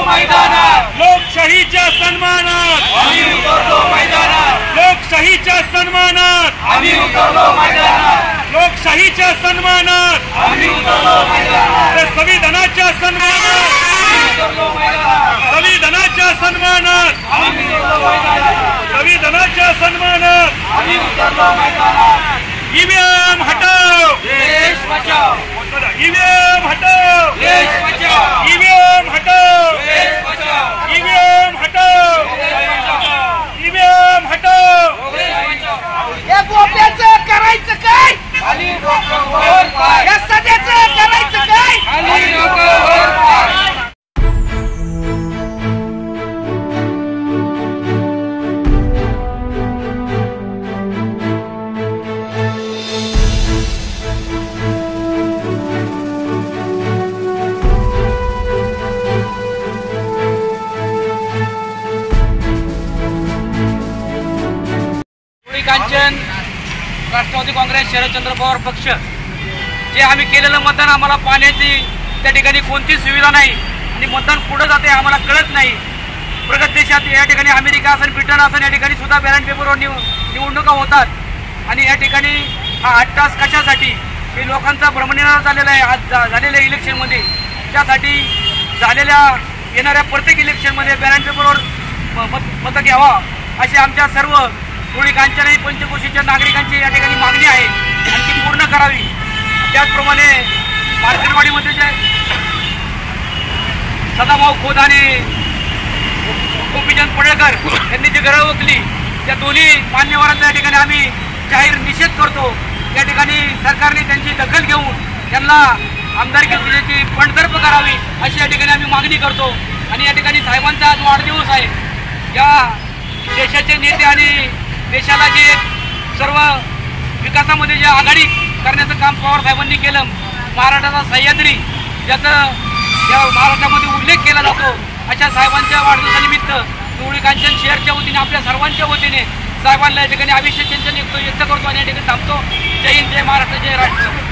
मैदानात, लोकशाहीच्या सन्मानात आम्ही उतरलो मैदानात, लोकशाहीच्या सन्मानात आम्ही उतरलो मैदानात, लोकशाहीच्या सन्मानात आम्ही उतरलो मैदानात, संविधानाच्या सन्मानात आम्ही उतरलो मैदानात, संविधानाच्या सन्मानात आम्ही उतरलो मैदानात, संविधानाच्या सन्मानात आम्ही उतरलो मैदानात। ईवीएम हटाओ, देश बचाओ, ईवीएम हटाओ, देश बचाओ, ईवीएम हटाओ, देश बचाओ, ईवीएम हटाओ, ईवीएम हटाओ, देश बचाओ। या गोप्याचं करायचं काय? खाली डोकं वर पाय, या सध्याचं करायचं काय? खाली डोकं वर पाय। कांचन राष्ट्रवादी काँग्रेस शरदचंद्र पवार पक्ष जे आम्ही केलेलं मतदान, आम्हाला पाण्याची त्या ठिकाणी कोणतीच सुविधा नाही आणि मतदान कुठं जाते आम्हाला कळत नाही। प्रगत देशात या ठिकाणी अमेरिका असेल, ब्रिटन असेल, या ठिकाणी सुद्धा बॅलेट पेपरवर निवडणुका होतात आणि या ठिकाणी हा 8 तास कशासाठी? हे लोकांचा भ्रमनिरास झालेला आहे आज झालेल्या इलेक्शनमध्ये। त्यासाठी येणाऱ्या प्रत्येक इलेक्शनमध्ये बॅलेट पेपरवर मतं घ्यावा अशी आमच्या सर्व धुळे कांचन आणि पंचकोशीच्या नागरिकांची या ठिकाणी मागणी आहे आणि ती पूर्ण करावी। त्याचप्रमाणे मार्केटवाडीमध्ये जे सदाभाऊ खोत आणि गोपीचंद पडळकर यांनी जी घरं ओकली त्या दोन्ही मान्यवरांचा या ठिकाणी आम्ही जाहीर निषेध करतो। या ठिकाणी सरकारने त्यांची दखल घेऊन त्यांना आमदारकीची बंडतर्फ करावी अशी या ठिकाणी आम्ही मागणी करतो। आणि या ठिकाणी साहेबांचा आज वाढदिवस आहे। या देशाचे नेते आणि देशाला जे सर्व विकासामध्ये जे आघाडी करण्याचं काम पवार साहेबांनी केलं, महाराष्ट्राचा सह्याद्री ज्याचा या महाराष्ट्रामध्ये उल्लेख केला जातो, अशा साहेबांच्या वाढदिवसानिमित्त धुळे कांचन शहरच्या वतीने आपल्या सर्वांच्या वतीने साहेबांना या ठिकाणी अभिषेक चिंतन व्यक्त करतो आणि या ठिकाणी थांबतो। जय हिंद, जय महाराष्ट्र, जय राष्ट्र।